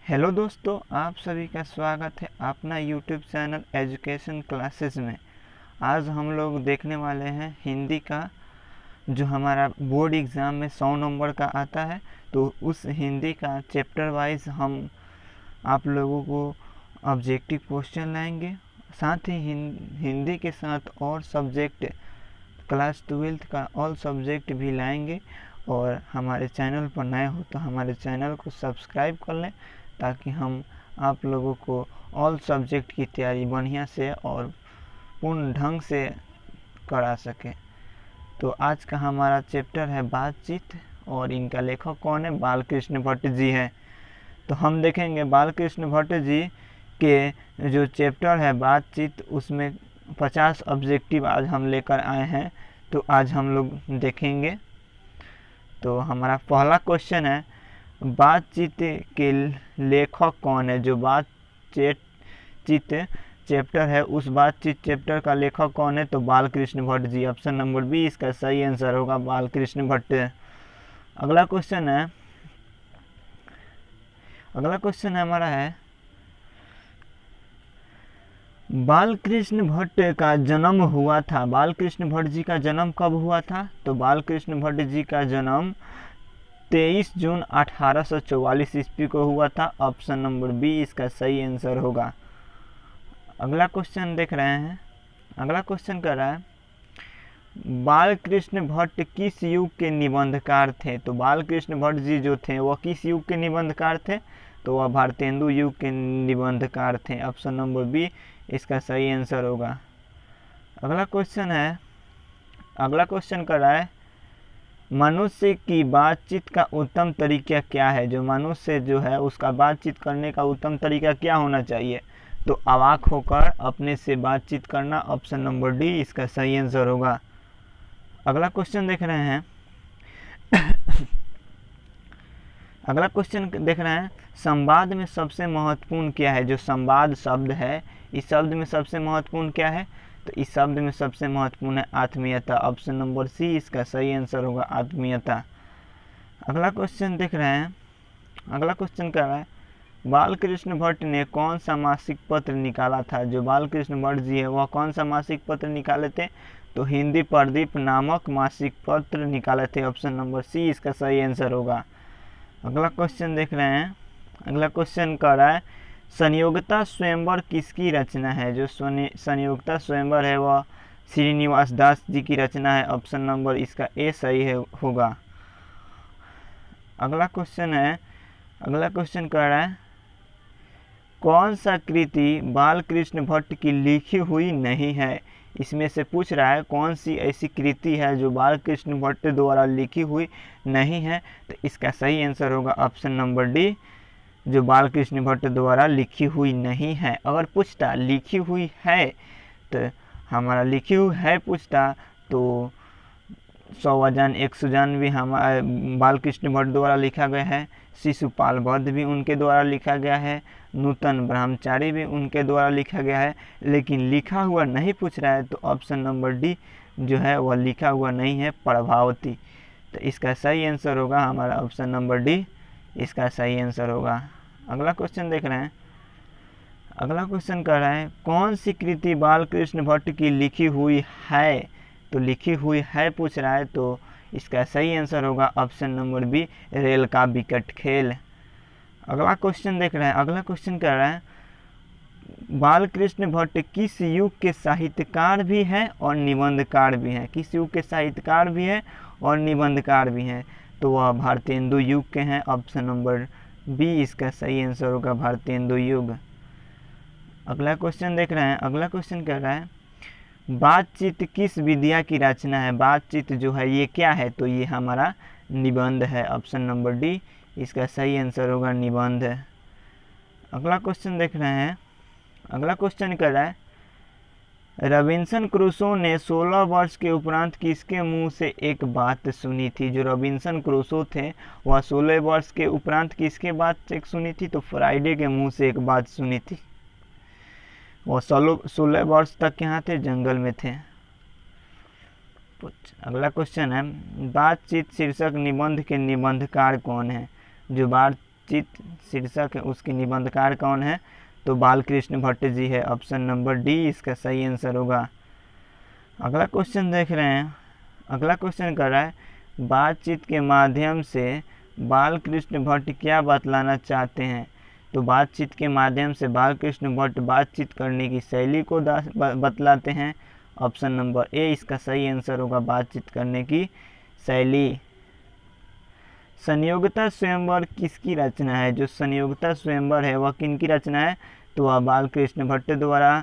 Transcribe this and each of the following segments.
Hello दोस्तों, आप सभी का स्वागत है अपना यूट्यूब चैनल एजुकेशन क्लासेस में। आज हम लोग देखने वाले हैं हिंदी का जो हमारा बोर्ड एग्ज़ाम में 100 नंबर का आता है। तो उस हिंदी का चैप्टर वाइज हम आप लोगों को ऑब्जेक्टिव क्वेश्चन लाएंगे। साथ ही हिंदी के साथ और सब्जेक्ट क्लास 12th का ऑल सब्जेक्ट भी लाएंगे। और हमारे चैनल पर नए हो तो हमारे चैनल को सब्सक्राइब कर लें ताकि हम आप लोगों को ऑल सब्जेक्ट की तैयारी बढ़िया से और पूर्ण ढंग से करा सके। तो आज का हमारा चैप्टर है बातचीत और इनका लेखक कौन है? बालकृष्ण भट्ट जी हैं। तो हम देखेंगे बालकृष्ण भट्ट जी के जो चैप्टर है बातचीत, उसमें 50 ऑब्जेक्टिव आज हम लेकर आए हैं। तो आज हम लोग देखेंगे। तो हमारा पहला क्वेश्चन है, बातचीत के लेखक कौन है? जो बातचीत चैप्टर है उस बातचीत चैप्टर का लेखक कौन है? तो Balkrishna Bhatt ji. Option number B इसका सही आंसर होगा, बालकृष्ण भट्ट। अगला क्वेश्चन हमारा है, बालकृष्ण भट्ट का जन्म हुआ था। बालकृष्ण भट्ट जी का जन्म कब हुआ था? तो बालकृष्ण भट्ट जी का जन्म 23 जून 1844 ईस्वी को हुआ था। ऑप्शन नंबर बी इसका सही आंसर होगा। अगला क्वेश्चन देख रहे हैं। अगला क्वेश्चन कर रहा है, बालकृष्ण भट्ट किस युग के निबंधकार थे? तो बालकृष्ण भट्ट जी जो थे वह किस युग के निबंधकार थे? तो वह भारतेंदु युग के निबंधकार थे। ऑप्शन नंबर बी इसका सही आंसर होगा। अगला क्वेश्चन कर रहा है, मनुष्य की बातचीत का उत्तम तरीका क्या है? जो मनुष्य जो है उसका बातचीत करने का उत्तम तरीका क्या होना चाहिए? तो अवाक होकर अपने से बातचीत करना। ऑप्शन नंबर डी इसका सही आंसर होगा। अगला क्वेश्चन देख रहे हैं। अगला क्वेश्चन देख रहे हैं, संवाद में सबसे महत्वपूर्ण क्या है? जो संवाद शब्द है इस शब्द में सबसे महत्वपूर्ण क्या है? तो इस शब्द में सबसे महत्वपूर्ण है आत्मीयता। ऑप्शन नंबर सी इसका सही आंसर होगा, आत्मीयता। अगला क्वेश्चन देख रहे हैं। अगला क्वेश्चन कर रहा है, बालकृष्ण भट्ट ने कौन सा मासिक पत्र निकाला था? जो बालकृष्ण भट्ट जी है वह कौन सा मासिक पत्र निकाले थे? तो हिंदी प्रदीप नामक मासिक पत्र निकाले थे। ऑप्शन नंबर सी इसका सही आंसर होगा। अगला क्वेश्चन देख रहे हैं। अगला क्वेश्चन कर रहा है, संयोगता स्वयंवर किसकी रचना है? जो संयोगता स्वयंवर है वह श्रीनिवास दास जी की रचना है। ऑप्शन नंबर इसका ए सही होगा। अगला क्वेश्चन कर रहा है, कौन सा कृति बालकृष्ण भट्ट की लिखी हुई नहीं है? इसमें से पूछ रहा है कौन सी ऐसी कृति है जो बालकृष्ण भट्ट द्वारा लिखी हुई नहीं है? तो इसका सही आंसर होगा ऑप्शन नंबर डी, जो बालकृष्ण भट्ट द्वारा लिखी हुई नहीं है। अगर पूछता लिखी हुई है तो हमारा लिखी हुई है पूछता तो 100 अजान 100 जान भी हमारे बालकृष्ण भट्ट द्वारा लिखा गया है। शिशुपाल वध भी उनके द्वारा लिखा गया है। नूतन ब्रह्मचारी भी उनके द्वारा लिखा गया है। लेकिन लिखा हुआ नहीं पूछ रहा है तो ऑप्शन नंबर डी जो है वह लिखा हुआ नहीं है, प्रभावती। तो इसका सही आंसर होगा हमारा ऑप्शन नंबर डी इसका सही आंसर होगा। अगला क्वेश्चन देख रहे हैं। अगला क्वेश्चन कर रहा है, कौन सी कृति बालकृष्ण भट्ट की लिखी हुई है? तो लिखी हुई है पूछ रहा है तो इसका सही आंसर होगा ऑप्शन नंबर बी, रेल का विकट खेल। अगला क्वेश्चन देख रहे हैं। अगला क्वेश्चन कर रहा है, बालकृष्ण भट्ट किस युग के साहित्यकार भी हैं और निबंधकार भी हैं? किस युग के साहित्यकार भी हैं और निबंधकार भी हैं? तो वह भारतेंदु युग के हैं। ऑप्शन नंबर बी इसका सही आंसर होगा, भारतेंदु युग। अगला क्वेश्चन देख रहे हैं। अगला क्वेश्चन कह रहा है, बातचीत किस विद्या की रचना है? बातचीत जो है ये क्या है? तो ये हमारा निबंध है। ऑप्शन नंबर डी इसका सही आंसर होगा, निबंध। अगला क्वेश्चन देख रहे हैं। अगला क्वेश्चन कर रहा है, रॉबिन्सन क्रूसो ने 16 वर्ष के उपरांत किसके मुंह से एक बात सुनी थी? जो रॉबिन्सन क्रूसो थे वह 16 वर्ष के उपरांत किसके बात एक सुनी थी? तो फ्राइडे के मुंह से एक बात सुनी थी। वो 16 वर्ष तक यहाँ थे, जंगल में थे। अगला क्वेश्चन है, बातचीत शीर्षक निबंध के निबंधकार कौन है? जो बातचीत शीर्षक है उसके निबंधकार कौन है? तो बालकृष्ण भट्ट जी है। ऑप्शन नंबर डी इसका सही आंसर होगा। अगला क्वेश्चन देख रहे हैं। अगला क्वेश्चन कर रहा है, बातचीत के माध्यम से बालकृष्ण भट्ट क्या बतलाना चाहते हैं? तो बातचीत के माध्यम से बालकृष्ण भट्ट बातचीत करने की शैली को बतलाते हैं। ऑप्शन नंबर ए इसका सही आंसर होगा, बातचीत करने की शैली। संयोगता स्वयंवर किसकी रचना है? जो संयोगता स्वयंवर है वह किनकी रचना है? तो वह बालकृष्ण भट्ट द्वारा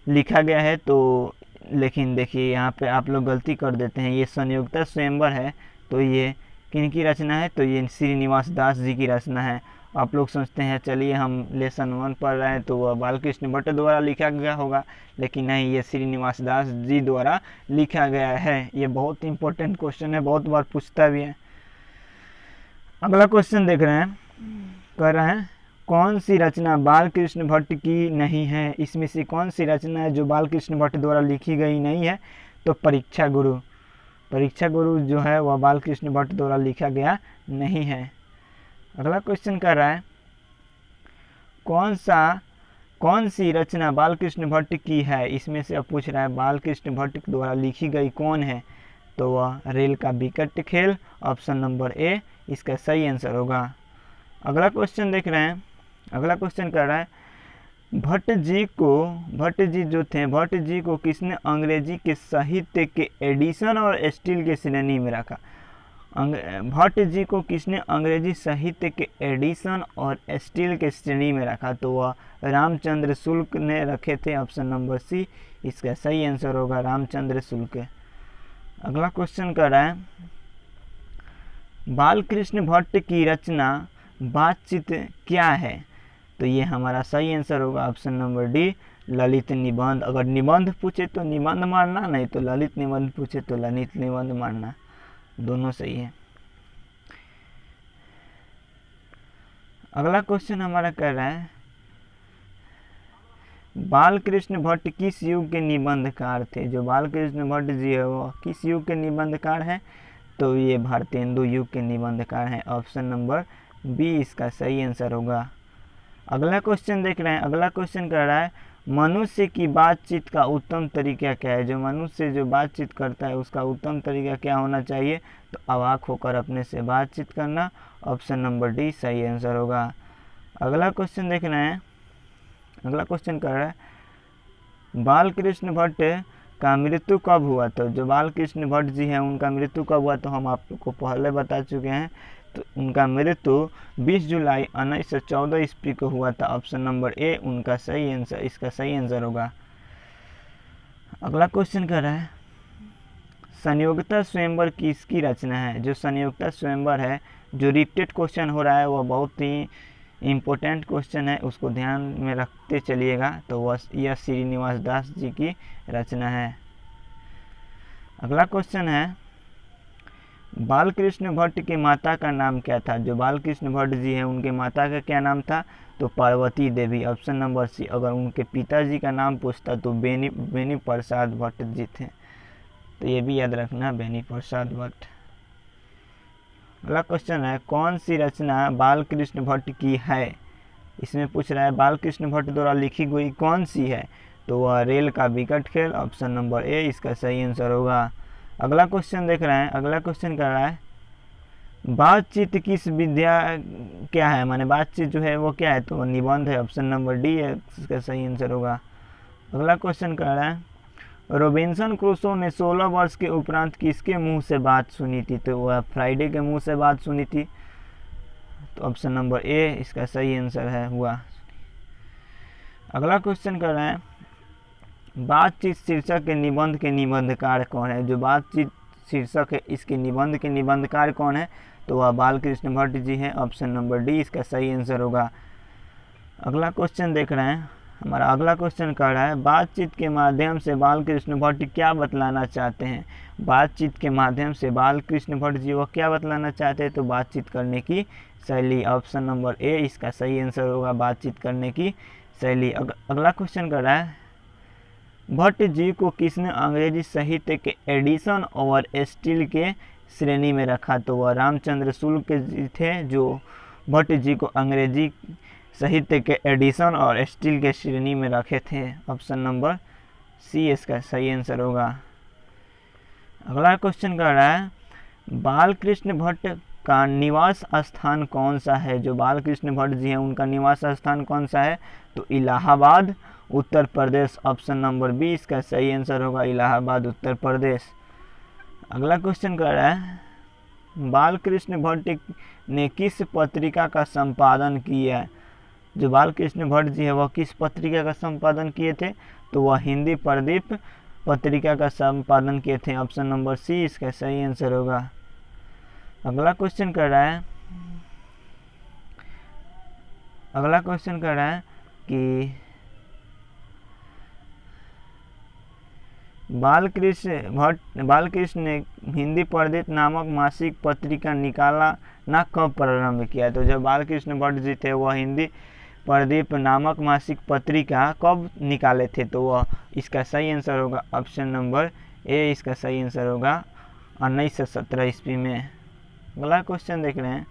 लिखा गया है। तो लेकिन देखिए यहाँ पे आप लोग गलती कर देते हैं, ये संयोगता स्वयंवर है तो ये किनकी रचना है? तो ये श्रीनिवास दास जी की रचना है। आप लोग सोचते हैं चलिए हम लेसन 1 पढ़ रहे हैं तो वह बालकृष्ण भट्ट द्वारा लिखा गया होगा, लेकिन नहीं, ये श्रीनिवास दास जी द्वारा लिखा गया है। ये बहुत इंपॉर्टेंट क्वेश्चन है, बहुत बार पूछता भी है। अगला क्वेश्चन देख रहे हैं, कह रहे हैं कौन सी रचना बालकृष्ण भट्ट की नहीं है? इसमें से कौन सी रचना है जो बालकृष्ण भट्ट द्वारा लिखी गई नहीं है? तो परीक्षा गुरु। परीक्षा गुरु जो है वह बालकृष्ण भट्ट द्वारा लिखा गया नहीं है। अगला क्वेश्चन कर रहा है, कौन सी रचना बालकृष्ण भट्ट की है? इसमें से अब पूछ रहा है बालकृष्ण भट्ट द्वारा लिखी गई कौन है? तो वह रेल का विकट खेल। ऑप्शन नंबर ए इसका सही आंसर होगा। अगला क्वेश्चन देख रहे हैं। अगला क्वेश्चन कर रहा है, भट्ट जी को किसने अंग्रेजी के साहित्य के एडिशन और स्टील के श्रेणी में रखा? भट्ट जी को किसने अंग्रेजी साहित्य के एडिशन और स्टील के श्रेणी में रखा? तो वह रामचंद्र शुक्ल ने रखे थे। ऑप्शन नंबर सी इसका सही आंसर होगा, रामचंद्र शुक्ल। अगला क्वेश्चन कर रहा है, बालकृष्ण भट्ट की रचना बातचीत क्या है? तो ये हमारा सही आंसर होगा, ऑप्शन नंबर डी ललित निबंध। अगर निबंध पूछे तो निबंध मारना, नहीं तो ललित निबंध पूछे तो ललित निबंध मारना, दोनों सही है। अगला क्वेश्चन हमारा कर रहा है, बालकृष्ण भट्ट किस युग के निबंधकार थे? जो बालकृष्ण भट्ट जी है वो किस युग के निबंधकार हैं? तो ये भारतेंदु युग के निबंधकार हैं। ऑप्शन नंबर बी इसका सही आंसर होगा। अगला क्वेश्चन देख रहे हैं। अगला क्वेश्चन कर रहा है, मनुष्य की बातचीत का उत्तम तरीका क्या है? जो मनुष्य जो बातचीत करता है उसका उत्तम तरीका क्या होना चाहिए? तो अवाक होकर अपने से बातचीत करना। ऑप्शन नंबर डी सही आंसर होगा। अगला क्वेश्चन देख रहे हैं। अगला क्वेश्चन कर रहा है, बालकृष्ण भट्ट का मृत्यु कब हुआ? तो जो बालकृष्ण भट्ट जी हैं उनका मृत्यु कब हुआ? तो हम आपको पहले बता चुके हैं। तो उनका मृत्यु 20 जुलाई 1914 ईस्वी को हुआ था। ऑप्शन नंबर ए उनका सही आंसर, इसका सही आंसर होगा। अगला क्वेश्चन कर रहा है, संयोगता स्वयंवर किसकी रचना है? जो संयोगता स्वयंवर है, जो रिपीटेड क्वेश्चन हो रहा है वह बहुत ही इम्पोर्टेंट क्वेश्चन है, उसको ध्यान में रखते चलिएगा। तो वह यह श्रीनिवास दास जी की रचना है। अगला क्वेश्चन है, बालकृष्ण भट्ट की माता का नाम क्या था? जो बालकृष्ण भट्ट जी हैं उनके माता का क्या नाम था? तो Parvati Devi. Option number C. अगर उनके पिताजी का नाम पूछता तो बेनी प्रसाद भट्ट जी थे, तो ये भी याद रखना, बेनी प्रसाद भट्ट। अगला क्वेश्चन है, कौन सी रचना बालकृष्ण भट्ट की है? इसमें पूछ रहा है बालकृष्ण भट्ट द्वारा लिखी गई कौन सी है? तो वह रेल का विकट खेल। ऑप्शन नंबर ए इसका सही आंसर होगा। अगला क्वेश्चन देख रहे हैं। अगला क्वेश्चन कर रहा है, बातचीत किस विद्या क्या है? माने बातचीत जो है वो क्या है? तो निबंध है। ऑप्शन नंबर डी है इसका सही आंसर होगा। अगला क्वेश्चन कर रहा है, रॉबिन्सन क्रूसो ने 16 वर्ष के उपरांत किसके मुंह से बात सुनी थी? तो वह फ्राइडे के मुंह से बात सुनी थी। तो ऑप्शन नंबर ए इसका सही आंसर है हुआ। अगला क्वेश्चन कर रहे हैं, बातचीत शीर्षक के निबंध के निबंधकार कौन है? जो बातचीत शीर्षक है इसके निबंध के निबंधकार कौन है? तो वह बालकृष्ण भट्ट जी हैं। ऑप्शन नंबर डी इसका सही आंसर होगा। अगला क्वेश्चन देख रहे हैं। हमारा अगला क्वेश्चन कर रहा है, बातचीत के माध्यम से बालकृष्ण भट्ट क्या बतलाना चाहते हैं? बातचीत के माध्यम से बालकृष्ण भट्ट जी वो क्या बतलाना चाहते हैं? तो बातचीत करने की शैली। ऑप्शन नंबर ए इसका सही आंसर होगा, बातचीत करने की शैली। अगला क्वेश्चन कर रहा है, भट्ट जी को किसने अंग्रेजी साहित्य के एडिशन और स्टील के श्रेणी में रखा? तो वह रामचंद्र शुक्ल जी थे, जो भट्ट जी को अंग्रेजी साहित्य के एडिशन और स्टील के श्रेणी में रखे थे? ऑप्शन नंबर सी इसका सही आंसर होगा। अगला क्वेश्चन कर रहा है बालकृष्ण भट्ट का निवास स्थान कौन सा है? जो बालकृष्ण भट्ट जी हैं उनका निवास स्थान कौन सा है? तो Allahabad, Uttar Pradesh. Option number B इसका सही आंसर होगा, इलाहाबाद, उत्तर प्रदेश। अगला क्वेश्चन कर रहा है बालकृष्ण भट्ट ने किस पत्रिका का संपादन किया? जो बालकृष्ण भट्ट जी है वह किस पत्रिका का संपादन किए थे? तो वह हिंदी प्रदीप पत्रिका का संपादन किए थे। ऑप्शन नंबर सी इसका सही आंसर होगा। अगला क्वेश्चन कर रहा है कि बालकृष्ण ने हिंदी प्रदीप नामक मासिक पत्रिका निकालना कब प्रारंभ किया? तो जब बालकृष्ण भट्ट जी थे वह हिंदी प्रदीप नामक मासिक पत्रिका कब निकाले थे? तो वह इसका सही आंसर होगा ऑप्शन नंबर ए इसका सही आंसर होगा 1917 ईस्वी में। अगला क्वेश्चन देख रहे हैं।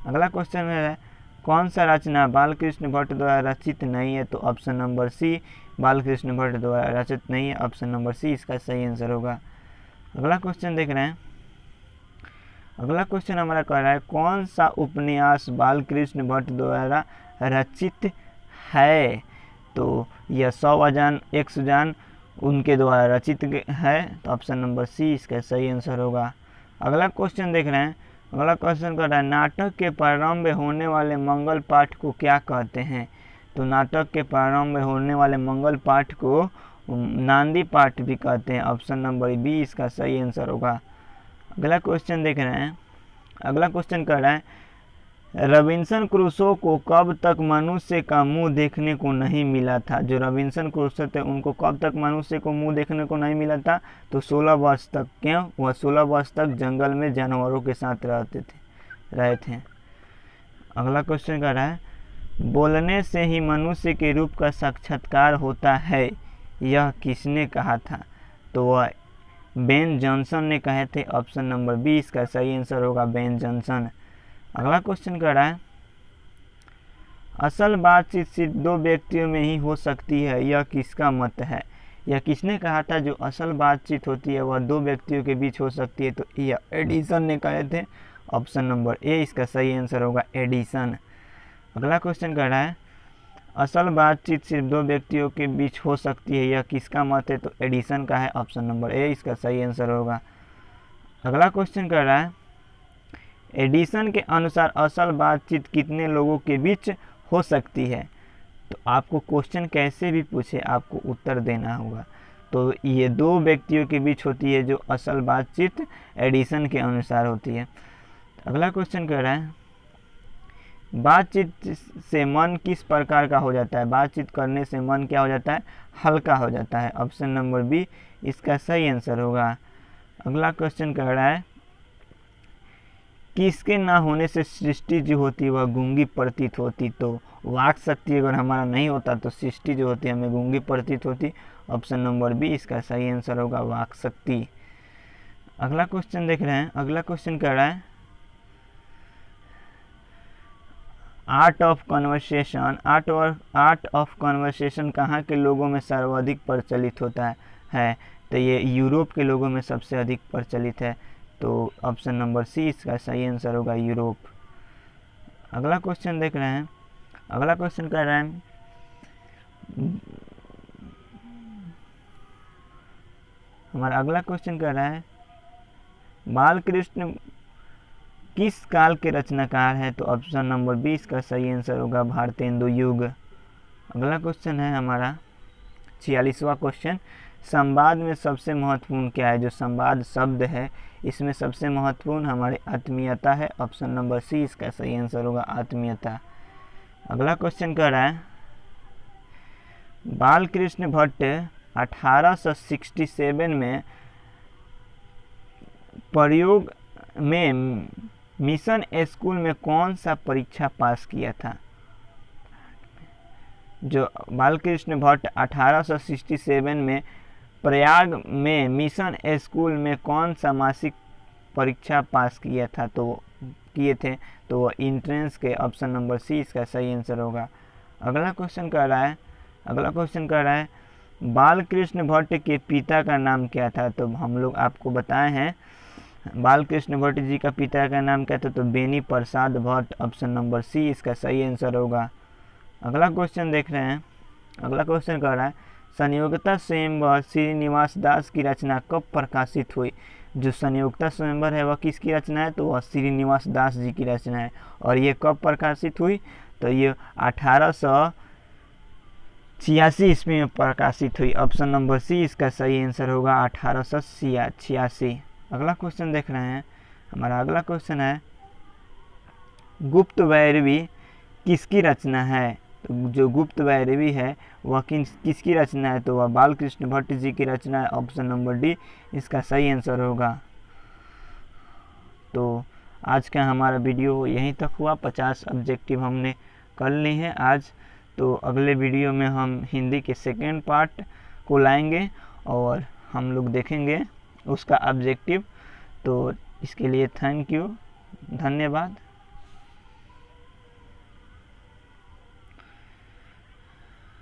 अगला क्वेश्चन है कौन सा रचना बालकृष्ण भट्ट द्वारा रचित नहीं है? तो option number C Balkrishna Bhatt द्वारा रचित नहीं है। ऑप्शन नंबर सी इसका सही आंसर होगा। अगला क्वेश्चन देख रहे हैं। अगला क्वेश्चन हमारा कह रहा है कौन सा उपन्यास बालकृष्ण भट्ट द्वारा रचित है? तो यह 100 अजान 1 सुजान उनके द्वारा रचित है। तो ऑप्शन नंबर सी इसका सही आंसर होगा। अगला क्वेश्चन देख रहे हैं। अगला क्वेश्चन कर रहा है नाटक के प्रारंभ होने वाले मंगल पाठ को क्या कहते हैं? तो नाटक के प्रारंभ होने वाले मंगल पाठ को नांदी पाठ भी कहते हैं। ऑप्शन नंबर बी इसका सही आंसर होगा। अगला क्वेश्चन देख रहे हैं। अगला क्वेश्चन कर रहा है रॉबिन्सन क्रूसो को कब तक मनुष्य का मुंह देखने को नहीं मिला था? जो रॉबिन्सन क्रूसो थे उनको कब तक मनुष्य को मुंह देखने को नहीं मिला था? तो 16 वर्ष तक। क्यों? वह 16 वर्ष तक जंगल में जानवरों के साथ रहे थे। अगला क्वेश्चन कर रहा है बोलने से ही मनुष्य के रूप का साक्षात्कार होता है, यह किसने कहा था? तो वह बेन जॉनसन ने कहे थे। ऑप्शन नंबर बी इसका सही आंसर होगा, बेन जॉनसन। अगला क्वेश्चन कर रहा है असल बातचीत सिर्फ 2 व्यक्तियों में ही हो सकती है, यह किसका मत है? यह किसने कहा था जो असल बातचीत होती है वह 2 व्यक्तियों के बीच हो सकती है? तो यह एडिसन ने कहे थे। ऑप्शन नंबर ए इसका सही आंसर होगा, एडिसन। अगला क्वेश्चन कर रहा है असल बातचीत सिर्फ 2 व्यक्तियों के बीच हो सकती है, यह किसका मत है? तो एडिसन का है। ऑप्शन नंबर ए इसका सही आंसर होगा। अगला क्वेश्चन कर रहा है एडिसन के अनुसार असल बातचीत कितने लोगों के बीच हो सकती है? तो आपको क्वेश्चन कैसे भी पूछे आपको उत्तर देना होगा। तो ये 2 व्यक्तियों के बीच होती है जो असल बातचीत एडिसन के अनुसार होती है। अगला क्वेश्चन कर रहा है बातचीत से मन किस प्रकार का हो जाता है? बातचीत करने से मन क्या हो जाता है? हल्का हो जाता है। ऑप्शन नंबर बी इसका सही आंसर होगा। अगला क्वेश्चन कह रहा है किसके ना होने से सृष्टि जो होती है वह गूंगी प्रतीत होती? तो वाक शक्ति अगर हमारा नहीं होता तो सृष्टि जो होती है हमें गूंगी प्रतीत होती। ऑप्शन नंबर बी इसका सही आंसर होगा, वाक शक्ति। अगला क्वेश्चन देख रहे हैं। अगला क्वेश्चन कह रहा है आर्ट ऑफ कन्वर्सेशन कहाँ के लोगों में सर्वाधिक प्रचलित होता है? तो ये यूरोप के लोगों में सबसे अधिक प्रचलित है। तो ऑप्शन नंबर सी इसका सही आंसर होगा, यूरोप। अगला क्वेश्चन देख रहे हैं। अगला क्वेश्चन कह रहा है हमारा अगला क्वेश्चन कह रहा है बालकृष्ण किस काल के रचनाकार है? तो ऑप्शन नंबर 20 का सही आंसर होगा, भारतेंदु युग। अगला क्वेश्चन है हमारा 46वां क्वेश्चन संवाद में सबसे महत्वपूर्ण क्या है? जो संवाद शब्द है इसमें सबसे महत्वपूर्ण हमारी आत्मीयता है। ऑप्शन नंबर सी इसका सही आंसर होगा, आत्मीयता। अगला क्वेश्चन कह रहा है बालकृष्ण भट्ट 1867 में प्रयोग में मिशन स्कूल में कौन सा परीक्षा पास किया था? जो बालकृष्ण भट्ट 1867 में प्रयाग में मिशन स्कूल में कौन सा मासिक परीक्षा पास किया था? तो किए थे, तो वह एंट्रेंस के ऑप्शन नंबर सी इसका सही आंसर होगा। अगला क्वेश्चन कह रहा है बालकृष्ण भट्ट के पिता का नाम क्या था। तो हम लोग आपको बताए हैं बालकृष्ण भट्ट जी का पिता का नाम क्या था, तो बेनी प्रसाद भट्ट, ऑप्शन नंबर सी इसका सही आंसर होगा। अगला क्वेश्चन देख रहे हैं। अगला क्वेश्चन कह रहा है संयोगता स्वयंवर श्रीनिवास दास की रचना कब प्रकाशित हुई। जो संयोगता स्वयंवर है वह किसकी रचना है, तो वह श्रीनिवास दास जी की रचना है। और ये कब प्रकाशित हुई, तो ये 1886 ईस्वी में प्रकाशित हुई। ऑप्शन नंबर सी इसका सही आंसर होगा 1886। अगला क्वेश्चन देख रहे हैं। हमारा अगला क्वेश्चन है गुप्त भैरवी किसकी रचना है। तो जो गुप्त भैरवी है वह किसकी रचना है, तो वह बालकृष्ण भट्ट जी की रचना है। ऑप्शन नंबर डी इसका सही आंसर होगा। तो आज का हमारा वीडियो यहीं तक हुआ। 50 ऑब्जेक्टिव हमने कर ली हैं आज। तो अगले वीडियो में हम हिंदी के सेकेंड पार्ट को लाएंगे और हम लोग देखेंगे उसका ऑब्जेक्टिव। तो इसके लिए थैंक यू, धन्यवाद।